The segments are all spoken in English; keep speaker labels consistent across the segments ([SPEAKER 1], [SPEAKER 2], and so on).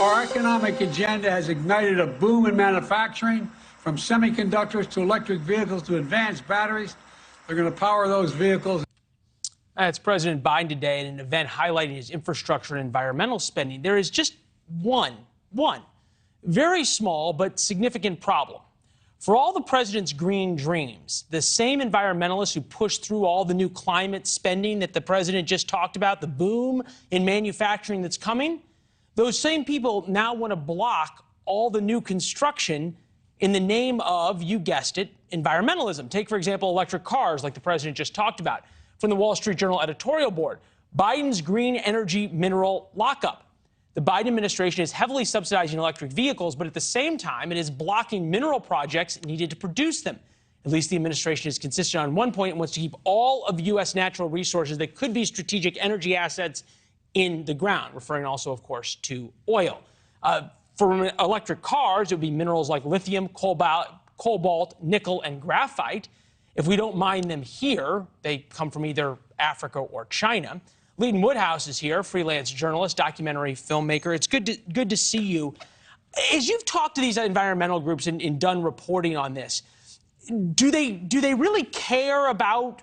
[SPEAKER 1] Our economic agenda has ignited a boom in manufacturing, from semiconductors to electric vehicles to advanced batteries. They're going to power those vehicles.
[SPEAKER 2] That's President Biden today at an event highlighting his infrastructure and environmental spending. There is just one very small but significant problem. For all the president's green dreams, the same environmentalists who pushed through all the new climate spending that the president just talked about, the boom in manufacturing that's coming, those same people now want to block all the new construction in the name of, you guessed it, environmentalism. Take, for example, electric cars, like the president just talked about. From the Wall Street Journal editorial board, Biden's green energy mineral lockup. The Biden administration is heavily subsidizing electric vehicles, but at the same time, it is blocking mineral projects needed to produce them. At least the administration is consistent on one point and wants to keep all of U.S. natural resources that could be strategic energy assets in the ground, referring also, of course, to oil. For electric cars, it would be minerals like lithium, cobalt, nickel, and graphite. If we don't mine them here, they come from either Africa or China. Leighton Woodhouse is here, freelance journalist, documentary filmmaker. It's good to see you. As you've talked to these environmental groups and done reporting on this, do they really care about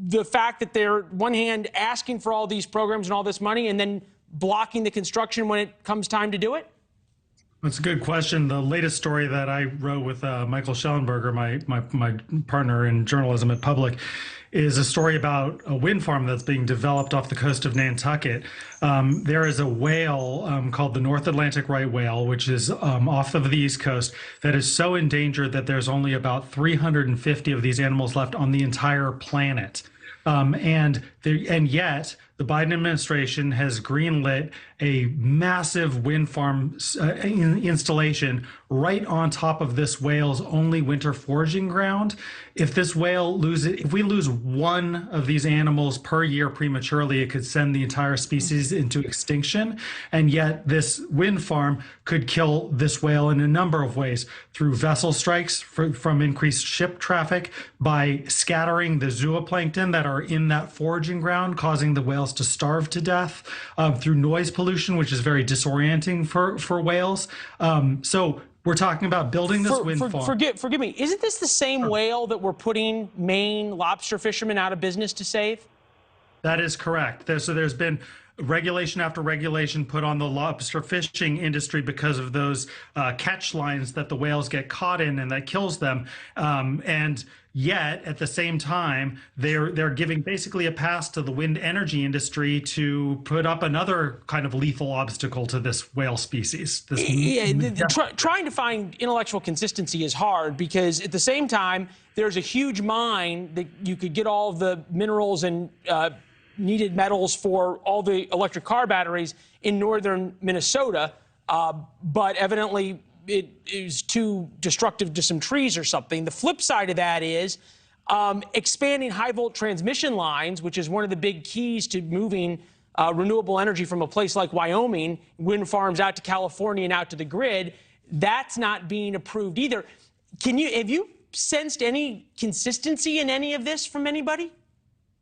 [SPEAKER 2] the fact that they're, one hand, asking for all these programs and all this money and then blocking the construction when it comes time to do it?
[SPEAKER 3] That's a good question. The latest story that I wrote with Michael Schellenberger, my partner in journalism at Public, is a story about a wind farm that's being developed off the coast of Nantucket. There is a whale called the North Atlantic right whale, which is off of the East Coast, that is so endangered that there's only about 350 of these animals left on the entire planet. And yet the Biden administration has greenlit a massive wind farm installation right on top of this whale's only winter foraging ground. If this whale if we lose one of these animals per year prematurely, it could send the entire species into extinction. And yet this wind farm could kill this whale in a number of ways: through vessel strikes from increased ship traffic, by scattering the zooplankton that are in that foraging ground, causing the whales to starve to death, through noise pollution, which is very disorienting for whales. So we're talking about building this wind farm.
[SPEAKER 2] Forgive me. Isn't this the same whale that we're putting Maine lobster fishermen out of business to save?
[SPEAKER 3] That is correct. So there's been regulation after regulation put on the lobster fishing industry because of those catch lines that the whales get caught in and that kills them. And yet, at the same time, they're giving basically a pass to the wind energy industry to put up another kind of lethal obstacle to this whale species.
[SPEAKER 2] Trying to find intellectual consistency is hard, because at the same time, there's a huge mine that you could get all of the minerals and needed metals for all the electric car batteries in northern Minnesota, but evidently it is too destructive to some trees or something. The flip side of that is expanding high-volt transmission lines, which is one of the big keys to moving renewable energy from a place like Wyoming, wind farms out to California and out to the grid. That's not being approved either. Have you sensed any consistency in any of this from anybody?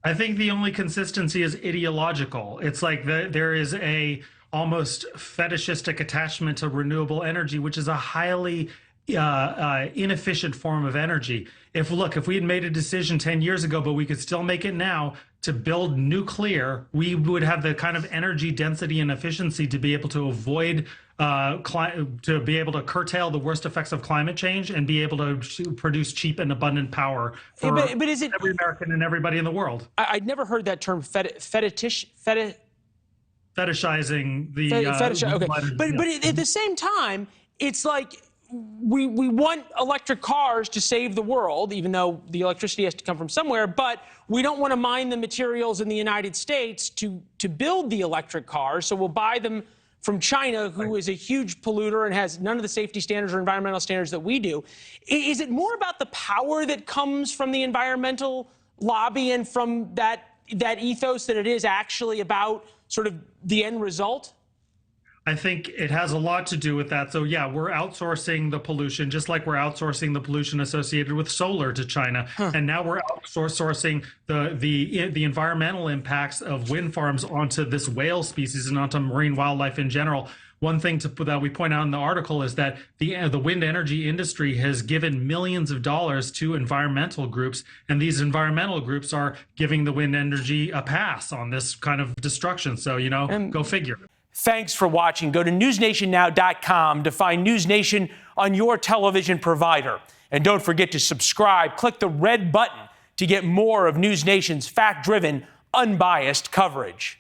[SPEAKER 3] I think the only consistency is ideological. It's like there is a almost fetishistic attachment to renewable energy, which is a highly inefficient form of energy. If we had made a decision 10 years ago, but we could still make it now, to build nuclear, we would have the kind of energy density and efficiency to be able to avoid to be able to curtail the worst effects of climate change and be able to produce cheap and abundant power for every American and everybody in the world.
[SPEAKER 2] I'd never heard that term, fetishizing
[SPEAKER 3] the
[SPEAKER 2] okay. But at the same time, it's like we want electric cars to save the world, even though the electricity has to come from somewhere, but we don't want to mine the materials in the United States to build the electric cars, so we'll buy them from China, who is a huge polluter and has none of the safety standards or environmental standards that we do. Is it more about the power that comes from the environmental lobby and from that ethos that it is actually about sort of the end result?
[SPEAKER 3] I think it has a lot to do with that. So yeah, we're outsourcing the pollution, just like we're outsourcing the pollution associated with solar to China, and now we're outsourcing the environmental impacts of wind farms onto this whale species and onto marine wildlife in general. One thing that we point out in the article is that the wind energy industry has given millions of dollars to environmental groups, and these environmental groups are giving the wind energy a pass on this kind of destruction. So, go figure.
[SPEAKER 2] Thanks for watching. Go to newsnationnow.com to find NewsNation on your television provider. And don't forget to subscribe. Click the red button to get more of NewsNation's fact-driven, unbiased coverage.